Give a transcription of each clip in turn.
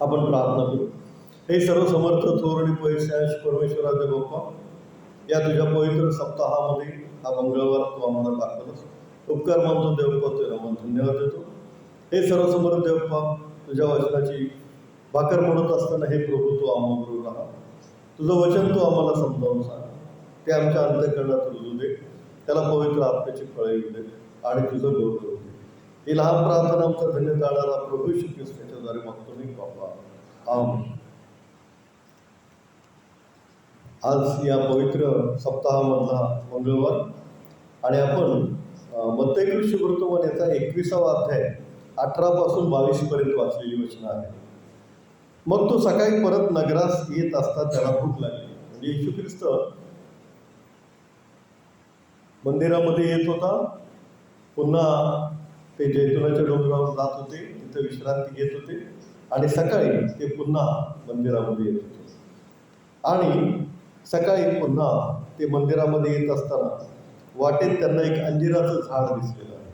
आपण प्रार्थना करू. हे सर्व समर्थ थोर आणि पैशाश परमेश्वराचे बाप्पा, या तुझ्या पवित्र सप्ताहामध्ये हा मंगळवार तू आम्हाला दाखवलास. उपकार मानतो देवप्पा, तुला धन्यवाद देतो. हे सर्व समर्थ देवप्पा, तुझ्या वचनाची भाकर म्हणत असताना हे प्रभू तू आम्हाला राहा. तुझं वचन तू आम्हाला समजावून सांग, ते आमच्या अंतःकरणात रुजू दे, त्याला पवित्र आत्म्याची फळे येऊ दे आणि तुझं गौरव होऊ दे. ही लहान प्रार्थना आमचा धन्य जाणारा प्रभू श्री ख्रिस्ताच्या द्वारे मागतो मी बाप्पा, आमेन. आज या पवित्र सप्ताहामधला मंगळवार आणि आपण मत्तई शुभवर्तमान याचा 21वा अध्याय 18 पासून 22 पर्यंत वाचलेली वचनं आहे. मग तो सकाळी परत नगरास येत असता त्याला भूक लागली. म्हणजे येशू ख्रिस्त मंदिरामध्ये येत होता, पुन्हा ते जैतुनाच्या डोंगरावर जात होते, तिथं विश्रांती घेत होते आणि सकाळी ते पुन्हा मंदिरामध्ये येत होते. आणि सकाळी पुन्हा ते मंदिरामध्ये येत असताना वाटेत त्यांना एक अंजिराचं झाड दिसलेलं आहे.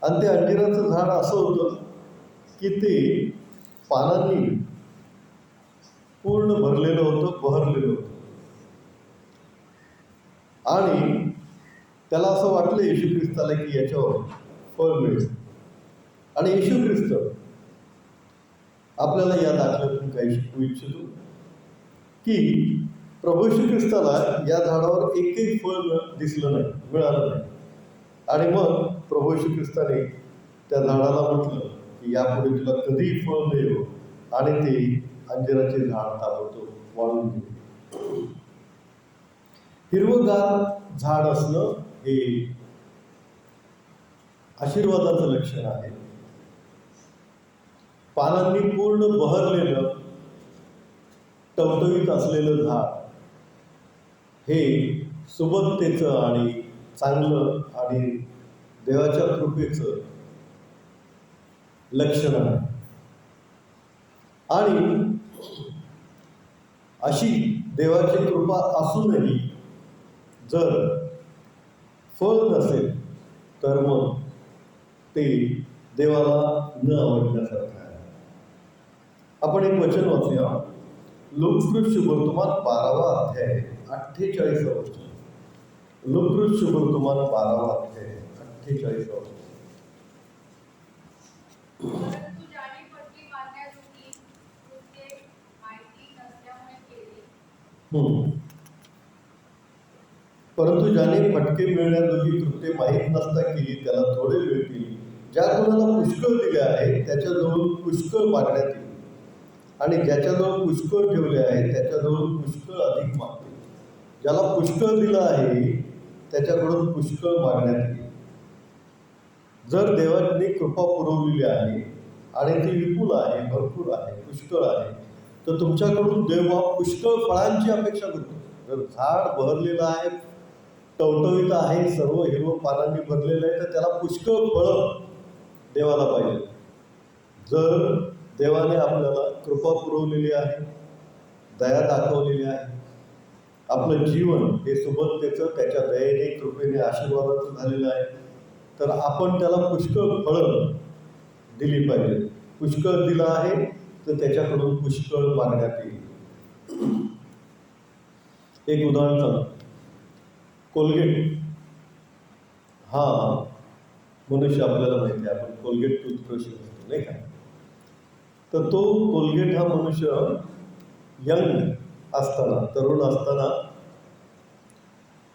आणि ते अंजिराचं झाड असं होतं की ते पानांनी पूर्ण भरलेलं होतं, बहरलेलं होतं. आणि त्याला असं वाटलं येशू ख्रिस्ताला की याच्यावर फळ मिळेल. आणि येशू ख्रिस्त आपल्याला या दाखल्यातून काही शिकवू इच्छितो की प्रभू येशू ख्रिस्ताला या झाडावर एकही फळ दिसलं नाही, मिळालं नाही. आणि मग प्रभू येशू ख्रिस्ताने त्या झाडाला म्हटलं की यापुढे तुला कधीही फळ नाही हो, आणि ते अंजिराचे झाड ताबडतोब वाळून गेले. हिरवगार झाड असणं हे आशीर्वादाचं लक्षण आहे. पानांनी पूर्ण बहरलेलं टवटवीत असलेलं झाड हे सुबत्तेचं आणि चांगलं आणि देवाच्या कृपेचं लक्षण आहे. आणि अशी देवाची कृपा असूनही जर फळ नसेल तर मग ते देवाला न आवडण्यासारखं आहे. आपण एक वचन वाचूया. लोककृत शुभवर्तमान 12वा अध्याय 48वा वचन. लोककृत शुभवर्तमान 12वा अध्याय 48वा वचन. परंतु ज्याने फटके मिळण्याजोगी कृत्ये माहीत नसता केली त्याला थोडे मिळतील. ज्या कोणाला पुष्कळ दिले आहे त्याच्याजवळ पुष्कळ मागण्यात येईल, आणि ज्याच्याजवळ पुष्कळ ठेवले आहे त्याच्याजवळ पुष्कळ अधिक मागतील. ज्याला पुष्कळ दिलं आहे त्याच्याकडून पुष्कळ मागण्यात येईल. जर देवाने कृपा पुरवलेली आहे आणि ती विपुल आहे, भरपूर आहे, पुष्कळ आहे, तर तुमच्याकडून देव पुष्कळ फळांची अपेक्षा करतो. जर झाड बहरलेलं आहे, टवटवीत आहे, सर्व हिरवं पानांनी भरलेलं आहे, तर त्याला पुष्कळ फळं देवाला पाहिजे. जर देवाने आपल्याला कृपा पुरवलेली आहे, दया दाखवलेली आहे, आपलं जीवन हे सुबत्तेचं, त्याच्या दयेने, कृपेने, आशीर्वादाचं झालेलं आहे, तर आपण त्याला पुष्कळ फळं दिली पाहिजे. पुष्कळ दिलं आहे तर त्याच्याकडून पुष्कळ मागण्यात येईल. एक उदाहरण सांग. कोलगेट हा मनुष्य आपल्याला माहिती आहे, आपण कोलगेट टूथब्रश असतो नाही का. तर तो कोलगेट हा मनुष्य यंग असताना, तरुण असताना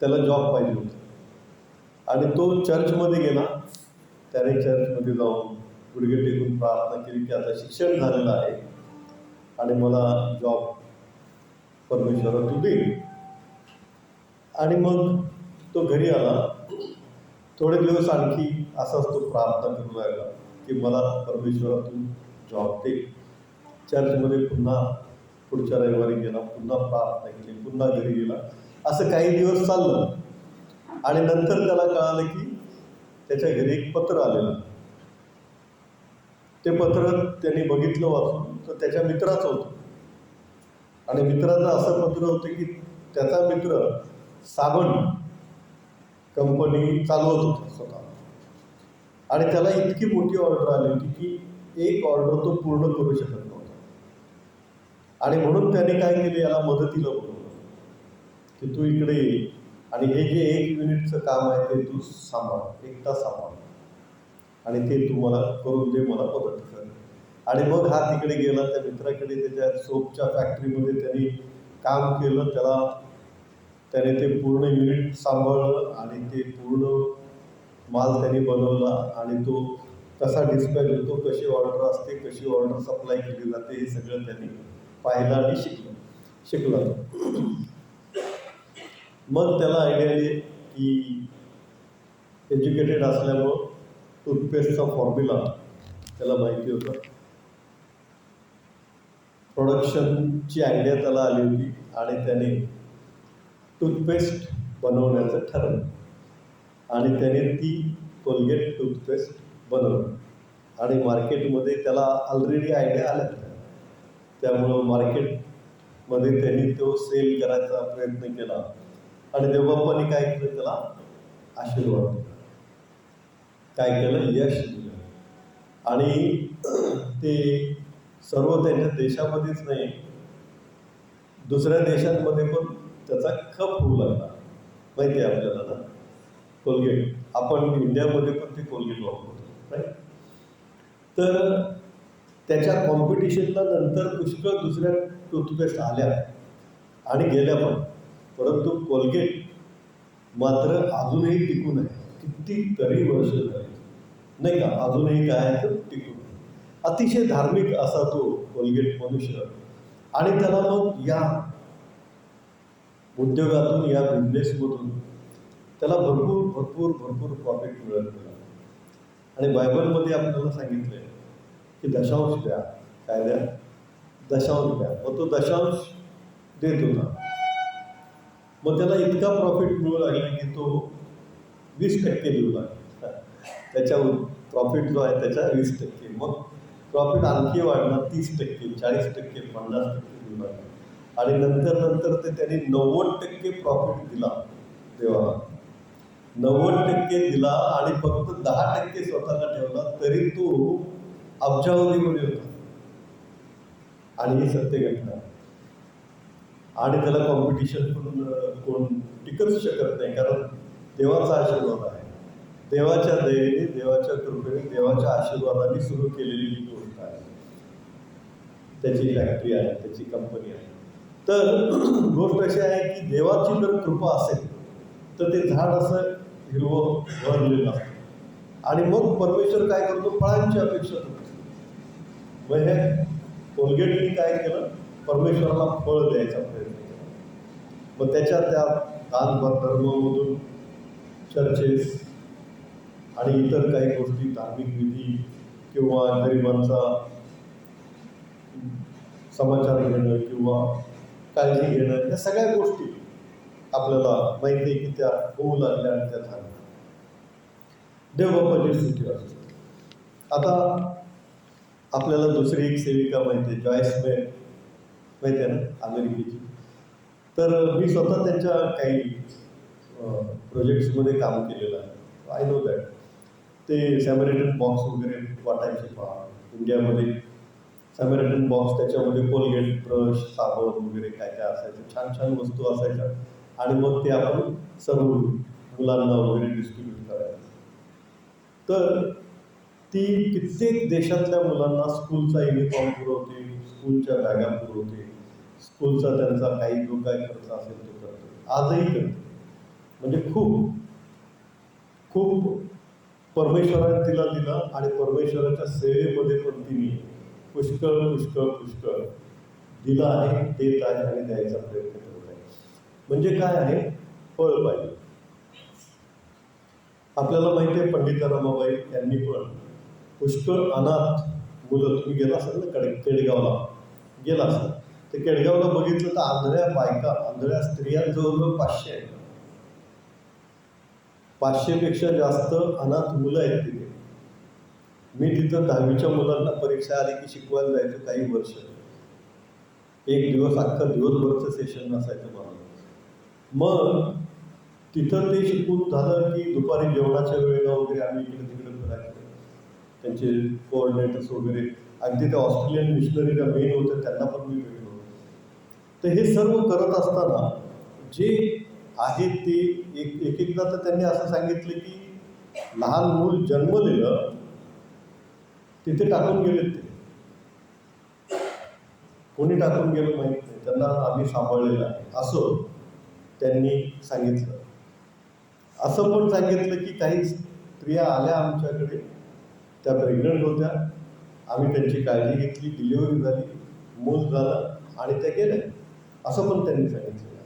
त्याला जॉब पाहिजे होता आणि तो चर्चमध्ये गेला. त्याने चर्चमध्ये जाऊन गुडघे टेकून प्रार्थना केली की आता शिक्षण झालेलं आहे आणि मला जॉब परमेश्वरा तू दे. आणि मग तो घरी आला. थोडे दिवस आणखी असाच तो प्रार्थना करू लागला की मला परमेश्वरातून जॉब दे. चर्चमध्ये पुन्हा पुढच्या रविवारी गेला, पुन्हा प्रार्थना केली, पुन्हा घरी गेला. असं काही दिवस चाललं आणि नंतर त्याला कळालं की त्याच्या घरी एक पत्र आलेलं. ते पत्र त्यांनी बघितलं वाचून, तर त्याच्या मित्राचं होतं. आणि मित्राचं असं पत्र होतं की त्याचा मित्र साबण कंपनी चालवत होता स्वतः, आणि त्याला इतकी मोठी ऑर्डर आली होती की एक ऑर्डर तो पूर्ण करू शकत नव्हता. आणि म्हणून त्याने काय केले, याला मदतीला बोलवलं की तू इकडे ये आणि हे जे 1 युनिटचं काम आहे ते तू सांभाळ, एकटा सांभाळ आणि ते तू मला करून दे, मला मदत कर. आणि मग हा तिकडे गेला त्या मित्राकडे, त्याच्या सोपच्या फॅक्टरीमध्ये त्यांनी काम केलं. त्याने ते पूर्ण युनिट सांभाळलं आणि ते पूर्ण माल त्यांनी बनवला आणि तो कसा डिस्पॅच होतो, कशी ऑर्डर असते, कशी ऑर्डर सप्लाय केली जाते, हे सगळं त्यांनी पाहिलं आणि शिकला. मग त्याला आयडिया आली की एज्युकेटेड असल्यामुळं टूथपेस्टचा फॉर्म्युला त्याला माहिती होतं, प्रोडक्शनची आयडिया त्याला आली होती आणि त्याने टूथपेस्ट बनवण्याचं ठरवलं आणि त्याने ती कोलगेट टूथपेस्ट बनवली आणि मार्केटमध्ये त्याला ऑलरेडी आयडिया आल्या होत्या. त्यामुळं मार्केटमध्ये त्यांनी तो सेल करायचा प्रयत्न केला आणि देवबाप्पांनी काय केलं, त्याला आशीर्वाद दिला. काय केलं, यश दिलं आणि ते सर्व त्यांच्या देशामध्येच नाही, दुसऱ्या देशांमध्ये पण त्याचा खप होऊ लागला. माहिती आहे आपल्याला ना, कोलगेट आपण इंडियामध्ये पण ते कोलगेट वापरतो राईट. तर त्याच्या कॉम्पिटिशनला नंतर पुष्कळ दुसऱ्या टूथपेस्ट आल्या आणि गेल्या पण, परंतु कोलगेट मात्र अजूनही टिकून आहे. कितीतरी वर्ष झाली नाही का, अजूनही काय आहे तर टिकून. अतिशय धार्मिक असा तो कोलगेट मनुष्य आणि त्याला मग या उद्योगातून, या बिझनेसमधून त्याला भरपूर प्रॉफिट मिळत गेला. आणि बायबलमध्ये आपल्याला सांगितलंय की दशांश द्या, काय द्या, दशांश द्या. मग तो दशांश देत होता. मग त्याला इतका प्रॉफिट मिळू लागला की तो 20% देऊ लागला. त्याच्या प्रॉफिट जो आहे त्याच्या 20%. मग प्रॉफिट आणखी वाढला 30%, 40%, 50% देऊ लागला आणि नंतर ते त्यांनी 90% प्रॉफिट दिला देवाला. 90% दिला आणि फक्त 10% स्वतःला ठेवला, तरी तो अब्जावधीमध्ये होता. आणि ही सत्य घटना आणि त्याला कॉम्पिटिशन पण कोण टिकूच शकत नाही, कारण देवाचा आशीर्वाद आहे. देवाच्या दयेने, देवाच्या कृपेने, देवाच्या आशीर्वादाने सुरू केलेली ही गोष्ट आहे. त्याची फॅक्टरी आहे, त्याची कंपनी आहे. तर गोष्ट अशी आहे की देवाची जर कृपा असेल तर ते झाड असं हिरवं भरलेलं असतं आणि मग परमेश्वर काय करतो, फळांची अपेक्षा करतो. मग हे कोलगेटनी काय केलं, परमेश्वराला फळ द्यायचा प्रयत्न केला. मग त्या दान धर्मामधून चर्चेस आणि इतर काही गोष्टी, धार्मिक विधी किंवा गरिबांचा समाचार घेणं किंवा काळजी घेणं, या सगळ्या गोष्टी आपल्याला माहिती आहे की त्या होऊ लागल्या आणि त्या झाल्या. देवबाप्पाची स्तुती असते. आता आपल्याला दुसरी एक सेविका माहिती आहे, जॉयस मेयर, माहिती आहे ना, अमेरिकेची. तर मी स्वतः त्यांच्या काही प्रोजेक्ट्समध्ये काम केलेलं आहे. I know that. ते सॅमरिटन बॉक्स वगैरे वाटायचे पहा इंडियामध्ये. सॅमरिटन बॉक्स, त्याच्यामध्ये कोलगेट, ब्रश, साबण वगैरे काय काय असायचं, छान छान वस्तू असायच्या आणि मग ते आपण सर्व मुलांना वगैरे डिस्ट्रीब्यूट करायचं. तर ती कित्येक देशातल्या मुलांना स्कूलचा युनिफॉर्म पुरवते, स्कूलच्या बॅगा पुरवते, स्कूलचा त्यांचा काही जो काय खर्च असेल तो करते, आजही करते. म्हणजे खूप परमेश्वराने तिला दिला आणि परमेश्वराच्या सेवेमध्ये पण तिने पुष्कळ दिला आहे, देत आहे आणि द्यायचा प्रयत्न करत आहे. म्हणजे काय आहे, फळ पाहिजे. आपल्याला माहिती आहे पंडिता रमाबाई यांनी पण पुष्कळ अनाथ मुलं, तुम्ही गेला असाल ना केडगावला गेला असाल, ते केडगावला बघितलं तर आंधळ्या बायका, आंधळ्या स्त्रिया जवळजवळ 500 आहेत. 500पेक्षा जास्त अनाथ मुलं आहेत तिथे. मी तिथं 10वीच्या मुलांना परीक्षा आली की शिकवायला जायचं काही वर्ष. एक दिवस अख्खा दिवसभरचं सेशन नसायचं मला. मग तिथं ते शिकून झालं की दुपारी जेवणाच्या वेळेला वगैरे आम्ही इकडे तिकडे फिरायचो. त्यांचे कोऑर्डिनेटर्स वगैरे, अगदी त्या ऑस्ट्रेलियन मिशनरी ज्या मेन होत्या त्यांना पण मी भेटलो. तर हे सर्व करत असताना जे आहे ते एकदा तर त्यांनी असं सांगितलं की लहान मूल जन्मलेलं तिथे टाकून गेले. ते कोणी टाकून गेलं माहीत नाही, त्यांना आम्ही सांभाळलेलं आहे असं त्यांनी सांगितलं. असं पण सांगितलं की काही स्त्रिया आल्या आमच्याकडे, त्या प्रेग्नंट होत्या, आम्ही त्यांची काळजी घेतली, डिलिव्हरी झाली, मूल झालं आणि त्या गेल्या, असं पण त्यांनी सांगितलेलं आहे.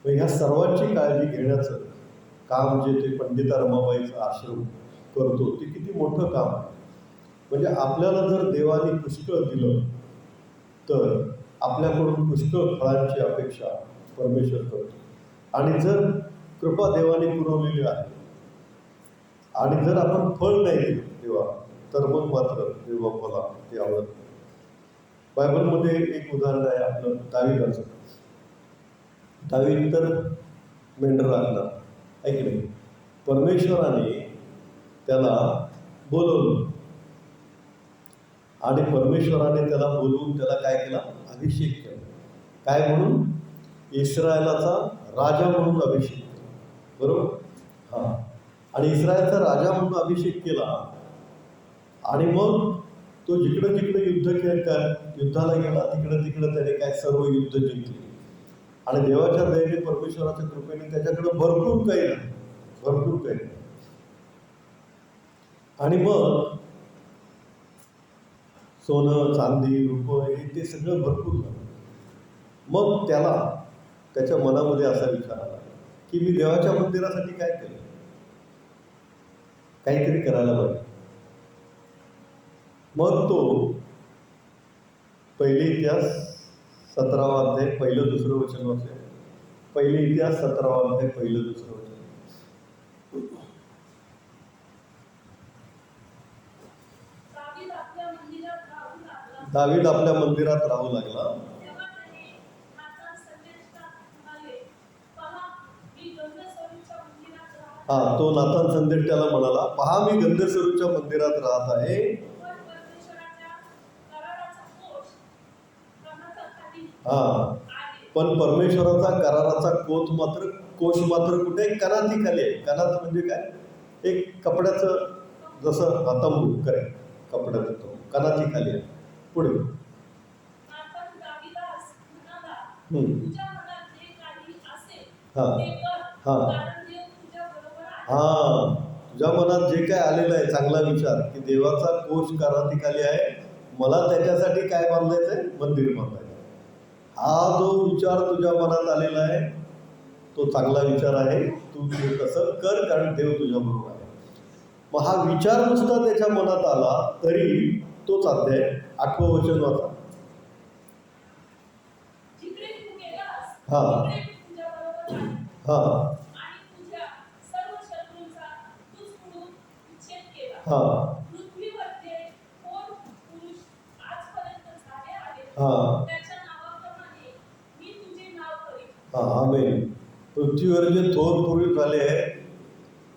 मग ह्या सर्वांची काळजी घेण्याचं काम जे ते पंडिता रमाबाईचं आश्रम करतो ते किती मोठं काम आहे. म्हणजे आपल्याला जर देवाने पुष्कळ दिलं तर आपल्याकडून पुष्कळ फळांची अपेक्षा परमेश्वर करतो. आणि जर कृपा देवाने पुरवलेली आहे आणि जर आपण फळ नाही दिलं देवा, तर मग मात्र देव आपल्याला ते आवडत. बायबलमध्ये एक उदाहरण आहे आपलं दावीदाचं. दावीद तर मेंढर राखला आहे की नाही. परमेश्वराने त्याला बोलवलं आणि परमेश्वराने त्याला बोलवून त्याला काय केला, अभिषेक केला. काय म्हणून? इस्रायलाचा राजा म्हणून अभिषेक केला, बरोबर. हां, आणि इस्रायलचा राजा म्हणून अभिषेक केला आणि मग तो जिकडं जिकडं युद्धाला गेला तिकडं त्याने काय सर्व युद्ध जिंकली. आणि देवाच्या दयेने परमेश्वराच्या कृपेने त्याच्याकडे भरपूर काही नाही. आणि मग सोनं चांदी रूप हे ते सगळं भरपूर झालं. मग त्याला त्याच्या मनामध्ये असा विचार आला की मी देवाच्या मंदिरासाठी काय केलं, काहीतरी करायला पाहिजे. मग तो पहिले इतिहास 17वा अध्याय 1-2 वचन वाचले. पहिले इतिहास 17वा अध्याय 1-2 वचन. दावीद आपल्या मंदिरात राहू लागला. हा, तो नातान संदेश त्याला म्हणाला, पहा मी गंधर्वच्या मंदिरात राहत आहे. हा, पण परमेश्वराचा कराराचा कोश मात्र कुठे? कनाती खाली आहे. कनात म्हणजे काय? एक कपड्याचं जसं तंबू करे, कपड्याचं तो कनाती खाली आहे. पुढे तुझ्या मनात जे काय आलेलं आहे चांगला विचार की देवाचा कोश कनाती खाली आहे, मला त्याच्यासाठी काय बांधायचं आहे? मंदिर बांधायचं. हा जो विचार तुझ्या मनात आलेला आहे तो चांगला विचार आहे, तू ते तसं कर, कारण देव तुझ्या बरोबर आहे. मग हा विचार नुसता त्याच्या मनात आला तरी तोच अध्याय 8वं वचन वाचा. आमेन. पृथ्वीवर जे थोर पुरुष झाले आहे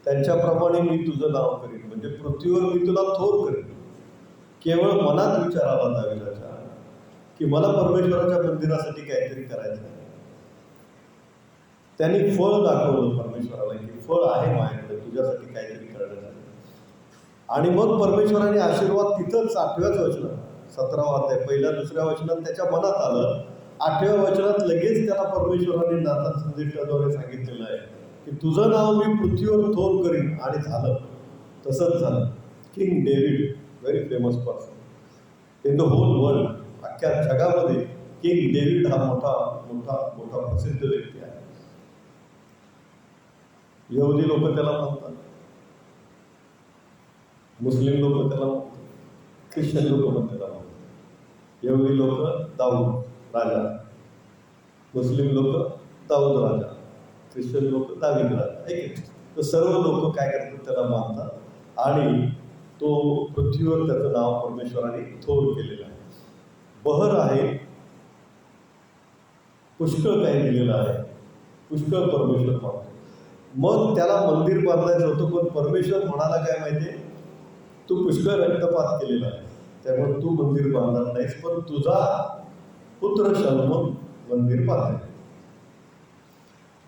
त्यांच्याप्रमाणे मी तुझं नाव करीन. म्हणजे पृथ्वीवर मी तुला थोर करीन. केवळ मनात विचार आला दावीदाच्या की मला परमेश्वराच्या मंदिरासाठी काहीतरी करायचं आहे. त्यांनी फळ दाखवलं परमेश्वराला की फळ आहे माझ्याकडे तुझ्यासाठी काहीतरी करण्यासाठी. आणि मग परमेश्वराने आशीर्वाद तिथंच 8व्याच वचनात 17वा अध्याय 1-2 वचनात त्याच्या मनात आलं. 8व्या वचनात लगेच त्याला परमेश्वराने नातान संदेशाद्वारे सांगितलेलं आहे की तुझं नाव मी पृथ्वीवर थोर करीन. आणि झालं, तसंच झालं. King David, very famous person in the whole world, अख्ख्या जगामध्ये किंग डेव्हिड हा मोठा मोठा मोठा प्रसिद्ध व्यक्ती आहे. यहुदी लोक त्याला मानतात, मुस्लिम लोक त्याला मानतात, ख्रिश्चन लोक पण त्याला मानतात. यहुदी लोक दाऊद राजा, मुस्लिम लोक दाऊद राजा, ख्रिश्चन लोक दावीद राजा. ऐक, तर सर्व लोक काय करतात? त्याला मानतात. आणि तो पृथ्वीवर त्याचं नाव परमेश्वराने थोर केलेलं आहे. बहर आहे, पुष्कळ काही दिलेलं आहे, पुष्कळ परमेश्वर मानतो. मग त्याला मंदिर बांधायचं होतं, पण परमेश्वर म्हणाला काय माहिती आहे? तू पुष्कळ रक्तपात केलेला आहे, त्यामुळे तू मंदिर बांधणार नाहीस, पण तुझा पुत्र शलोमोन मंदिर बांधले.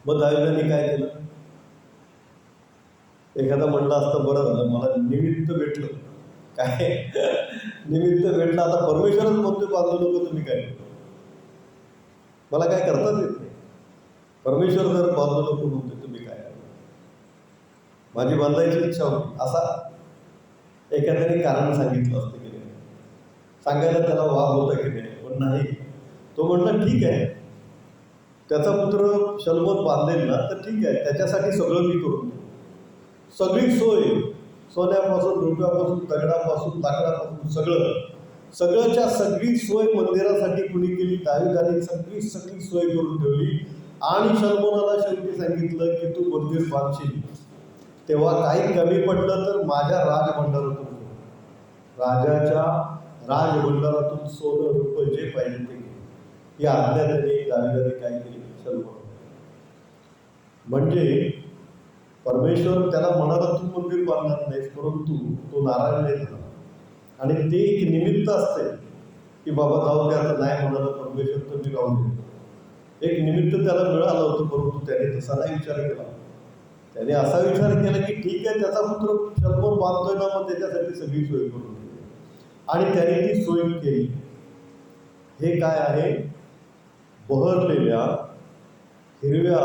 मग दाविदांनी काय केलं? एखादा म्हणलं असतं बरं झालं, मला निमित्त भेटलं. काय निमित्त भेटलं? आता परमेश्वरच म्हणतो बांधू नको, तुम्ही काय मला काय करताच येत नाही. परमेश्वर जर बांधू नको म्हणतो, तुम्ही काय माझी बांधायची इच्छा होती असा एखाद्याने कारण सांगितलं असतं की नाही, सांगायला त्याला वाद होता की नाही, पण नाही. तो म्हटलं ठीक आहे, त्याचा पुत्र शलोमोन बांधेल ना तर ठीक आहे, त्याच्यासाठी सगळं मी करून देईन. सगळी सोय, सोन्यापासून, रुपयापासून, दगडापासून, लाकडापासून सगळ्याच्या सगळी सोय मंदिरासाठी कुणी केली? दाविदाने सगळी सोय करून ठेवली. आणि शलोमोनाला शेवटी सांगितलं की तू मंदिर बांधशील तेव्हा काही कमी पडलं तर माझ्या राजभंडारातून, राजाच्या राजभंडारातून सोनं रुपये जे पाहिजे ते घे. ही आज्ञा त्याने दाविदाने काय केली? शलोमोन. म्हणजे परमेश्वर त्याला म्हणाला तू मंदिर बांधणार नाहीस, परंतु तो नाराज नाही झाला. आणि ते एक निमित्त असते की बाबा जाऊ दे, आता नाही म्हणाला परमेश्वर तर मी राहू दे. एक निमित्त त्याला मिळालं होतं, परंतु त्याने तसा नाही विचार केला. त्याने असा विचार केला की ठीक आहे, त्याचा पुत्र शलोमोन बांधतोय ना, मग त्याच्यासाठी सगळी सोय करून दिली. आणि त्याने ती सोय केली. हे काय आहे? बहरलेल्या हिरव्या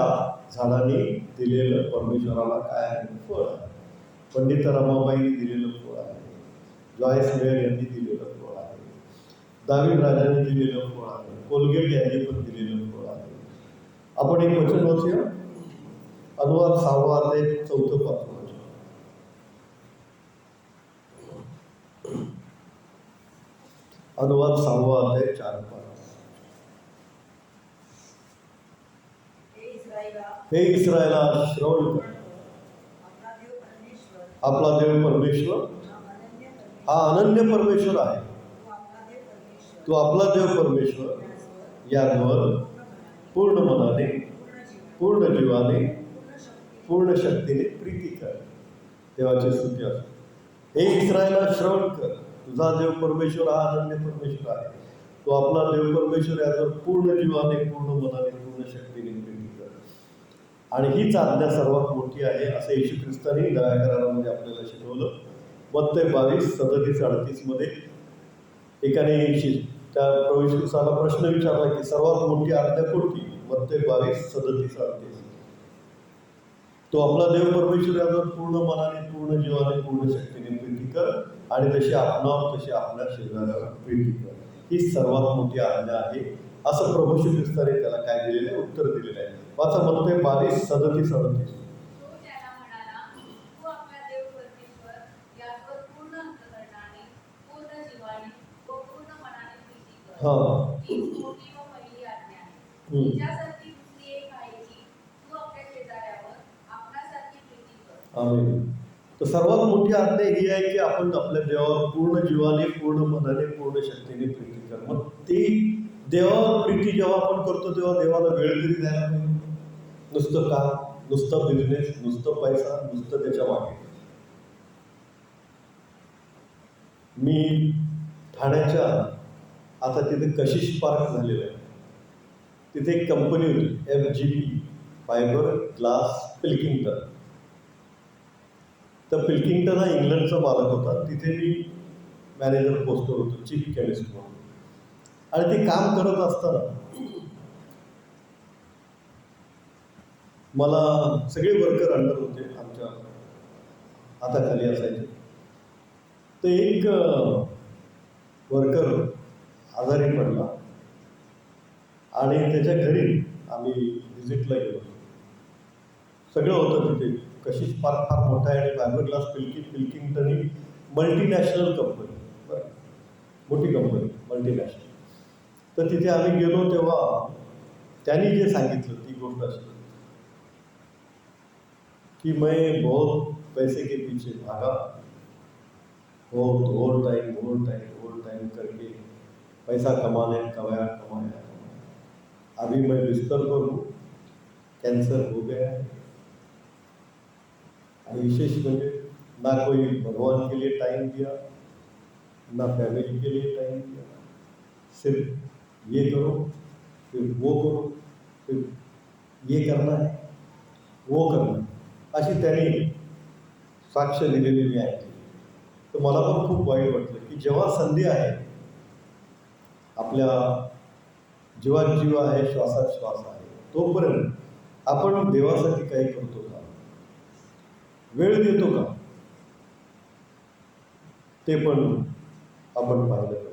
झाडांनी दिलेलं परमेश्वराला काय आहे? फळ आहे. पंडित रमाबाईंनी दिलेलं फळ आहे, जॉयस मेयर यांनी दिलेलं फळ आहे, दावीद राजांनी दिलेलं फळ आहे, कोलगेट यांनी पण दिलेलं फळ आहे. आपण एक वचन वाचूया, अनुवाद 6वा अध्याय 4-5 वचन. अनुवाद 6वा अध्याय 4-5. हे इस्रायला श्रवण कर, आपला देव परमेश्वर हा अनन्य परमेश्वर आहे. तो आपला देव परमेश्वर यावर पूर्ण मनाने, पूर्ण जीवाने, पूर्ण शक्तीने प्रीती कर. देवाची स्तुती असो. हे इस्रायला श्रवण कर, तुझा देव परमेश्वर हा अनन्य परमेश्वर आहे. तो आपला देव परमेश्वर यावर पूर्ण जीवाने, पूर्ण मनाने, पूर्ण शक्तीने प्रीती कर. आणि हीच आज्ञा सर्वात मोठी आहे असं येशू ख्रिस्तांनी नव्या करारामध्ये आपल्याला शिकवलं. मत्तय 22:37-38 मध्ये एकाने त्या प्रभू ख्रिस्ताला प्रश्न विचारला की सर्वात मोठी आज्ञा कोणती? मत्तय 22:37-38. तो आपला देव परमेश्वर यावर पूर्ण मनाने, पूर्ण जीवाने, पूर्ण शक्तीने प्रीती कर आणि तशी आपणावर, तशी आपल्या शरीराला प्रीती कर. ही सर्वात मोठी आज्ञा आहे असं प्रभू ख्रिस्ताने त्याला काय दिलेलं आहे? उत्तर दिलेलं आहे. वाचा मत्तय 22:37-38. आमेन. तर सर्वात मोठी आज्ञा ही आहे की आपण आपल्या देवावर पूर्ण जीवाने, पूर्ण मनाने, पूर्ण शक्तीने प्रीती कर. मग ती देवावर प्रीती जेव्हा आपण करतो तेव्हा देवाला वेळ तरी द्यायला पाहिजे. नुसतं काम, नुसतं बिझनेस, नुसतं पैसा, नुसतं त्याच्या मागे. मी ठाण्याच्या आता तिथे कशिश पार्क झालेलं आहे, तिथे एक कंपनी होती FGP, फायबर ग्लास पिल्किंग्टन. तर पिल्किंग्टन हा इंग्लंडचा मालक होता. तिथे मी मॅनेजर पोस्टवर होतो, चीफ केमिस्ट म्हणून. आणि ते काम करत असताना मला सगळे वर्कर अंडर होते, आमच्या हाताखाली असायचे. तर एक वर्कर आजारी पडला आणि त्याच्या घरी आम्ही व्हिजिटला गेलो. सगळं होतं तिथे. कशिश पार्क फार मोठा आहे आणि फायबर ग्लास पिल्किंग्टन ही मल्टीनॅशनल कंपनी, बरं, मोठी कंपनी, मल्टीनॅशनल. तर तिथे आम्ही गेलो तेव्हा त्यांनी जे सांगितलं ती गोष्ट अशी कि मैं बहुत पैसे के पीछे भागा, बहुत ओवर टाइम करके पैसा कमाया. अभी मैं बिस्तर पर हूँ, कैंसर हो गया है. और विशेष म्हणजे ना कोई भगवान के लिए टाइम दिया, ना फैमिली के लिए टाइम दिया. सिर्फ ये करो फिर वो करो, फिर ये करना है, वो करना, अशी त्यांनी साक्ष दिलेली मी ऐकली. तर मला पण खूप वाईट वाटलं की जेव्हा संधी आहे, आपल्या जीवात जीव आहे, श्वासात श्वास आहे, तोपर्यंत आपण देवासाठी काही करतो का, वेळ देतो का, ते पण आपण पाहिलं पाहिजे.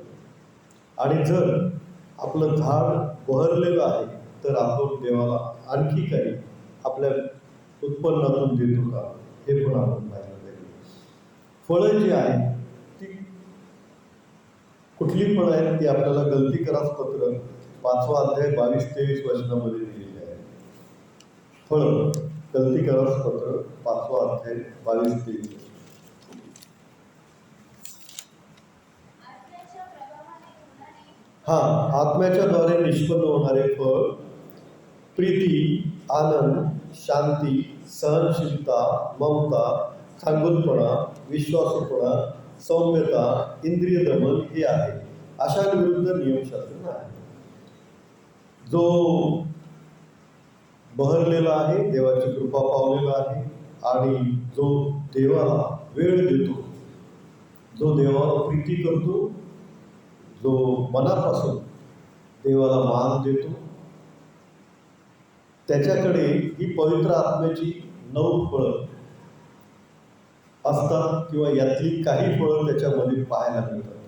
आणि जर आपलं झाड बहरलेलं आहे तर आपण देवाला आणखी काही आपल्या उत्पन्नातून देतो का, हे पण आपण पाहिलं पाहिजे. फळं जी आहेत ती कुठली फळं आहेत ती आपल्याला गलती करास पत्र 5वा अध्याय 22-23 वचनामध्ये दिलेली आहे. फळं गलती करास पत्र 5वा अध्याय 22-23. आत्म्याच्या द्वारे निष्पन्न होणारे फळ प्रीती, आनंद, शांती, सहनशीलता, ममता, चांगुलपणा, विश्वासूपणा, सौम्यता, इंद्रिय दमन हे आहे. अशा विरुद्ध नियमशास्त्र नाही. जो बहरलेला आहे, देवाची कृपा पावलेला आहे आणि जो देवाला वेळ देतो, जो देवाला प्रीती करतो, जो मनापासून देवाला मान देतो, त्याच्याकडे ही पवित्र आत्म्याची 9 फळं असतात किंवा यातली काही फळं त्याच्यामध्ये पाहायला मिळतात.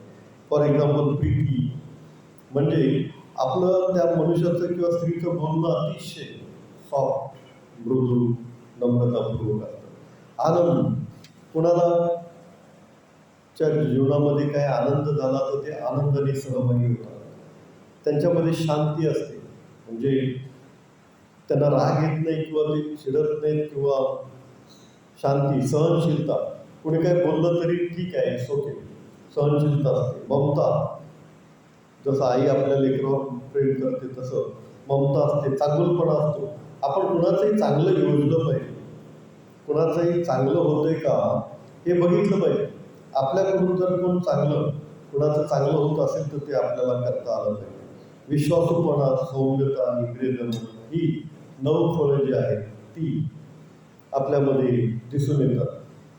फॉर एक्झाम्पल प्रीती म्हणजे आपलं त्या मनुष्याचं किंवा स्त्रीचं बोलणं अतिशय सॉफ्ट, मृदू, नम्रतापूर्वक असतं. आनंद, कुणाला च्या जीवनामध्ये काही आनंद झाला तर ते आनंदाने सहभागी होतात. त्यांच्यामध्ये शांती असते, म्हणजे त्यांना राग येत नाही किंवा ते चिडत नाहीत किंवा शांती, सहनशीलता, कुणी काय बोललं तरी ठीक आहे, ओके, सहनशीलता असते. ममता, जसं आई आपल्या लेकरावर प्रेम करते तसं ममता असते. चांगुलपणा असतो, आपण कुणाचंही चांगलं योजलं पाहिजे, कुणाचंही चांगलं होतंय का हे बघितलं पाहिजे. आपल्याकडून जर कोण कुणाचं चांगलं होत असेल तर ते आपल्याला करता आलं पाहिजे. विश्वासूपणा, सौम्यता, इंद्रिय दमन ही 9 फळं जी आहेत ती आपल्यामध्ये दिसून येतात.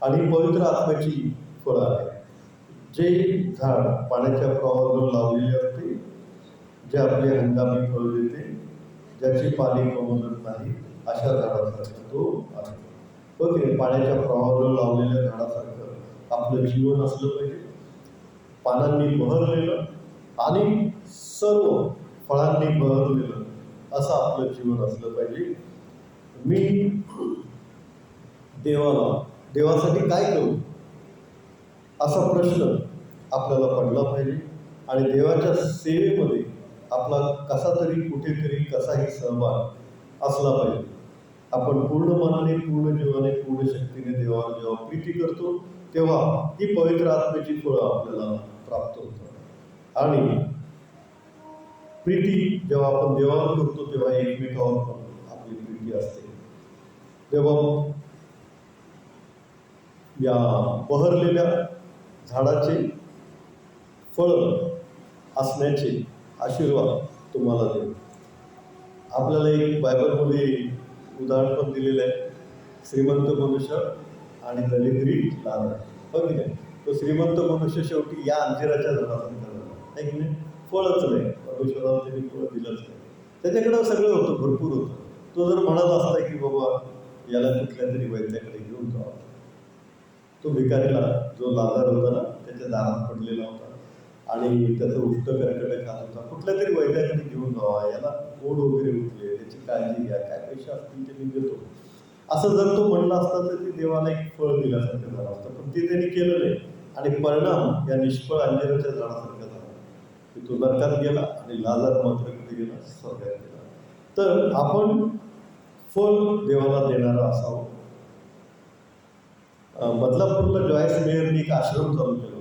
आणि पवित्र आत्म्याची फळं आहेत. जे झाड पाण्याच्या प्रवाहावर लावलेले असते, जे आपले हंगामी फळ देते, ज्याची पाणी कमवत नाही, अशा झाडासारखा तो आहे. ओके, पाण्याच्या प्रवाहावर लावलेल्या झाडासारखं आपलं जीवन असलं पाहिजे, पानांनी बहरलेलं आणि सर्व फळांनी बहरलेलं असं आपलं जीवन असलं पाहिजे. मी देवासाठी काय करू असा प्रश्न आपल्याला पडला पाहिजे आणि देवाच्या सेवेमध्ये आपला कसा तरी कुठेतरी कसाही सहभाग असला पाहिजे. आपण पूर्ण मनाने, पूर्ण जीवाने, पूर्ण शक्तीने देवाला जेव्हा प्रीती करतो तेव्हा ही पवित्र आत्म्याची फळं आपल्याला प्राप्त होतात. आणि प्रीती जेव्हा आपण देवावर करतो तेव्हा एकमेकावर पण आपली प्रीती असते. तेव्हा या बहरलेल्या झाडाचे फळं असण्याचे आशीर्वाद तुम्हाला देऊ. आपल्याला एक बायबलमध्ये उदाहरण पण दिलेलं आहे, श्रीमंत मनुष्य आणि दरिद्री लाजर. हो की नाही? तो श्रीमंत मनुष्य शेवटी या अंजिराच्या झाडासाठी झाला, आहे की नाही? फळच नाही, परमेश्वराला त्यांनी फळं दिलंच नाही. त्याच्याकडं सगळं होतं, भरपूर होतं. तो जर म्हणत असता की बाबा याला कुठल्या तरी वैद्याकडे घेऊन जावा, तो भिकारीला जो लाजार होता ना त्याच्या दारात पडलेला होता आणि त्याचं उष्ट कर्कट खात होता, कुठल्या तरी वैद्याकडे घेऊन जावा, याला गोड वगैरे उठले, त्याची काळजी घ्या, काय पैसे असतील ते मी देतो, असं जर तो म्हणला असता तर ते देवाला एक फळ दिल्यासारखं झालं असतं. पण ते त्यांनी केलं नाही आणि परिणाम या निष्फळ अंजिराच्या झाडासारखा झाला की तो नरकात गेला आणि लाजार मात्र कुठे गेला, स्वर्गात गेला. तर आपण फळ देवाला देणारा असावं. बदलापूरला जॉयस मेयरनी एक आश्रम चालू केला.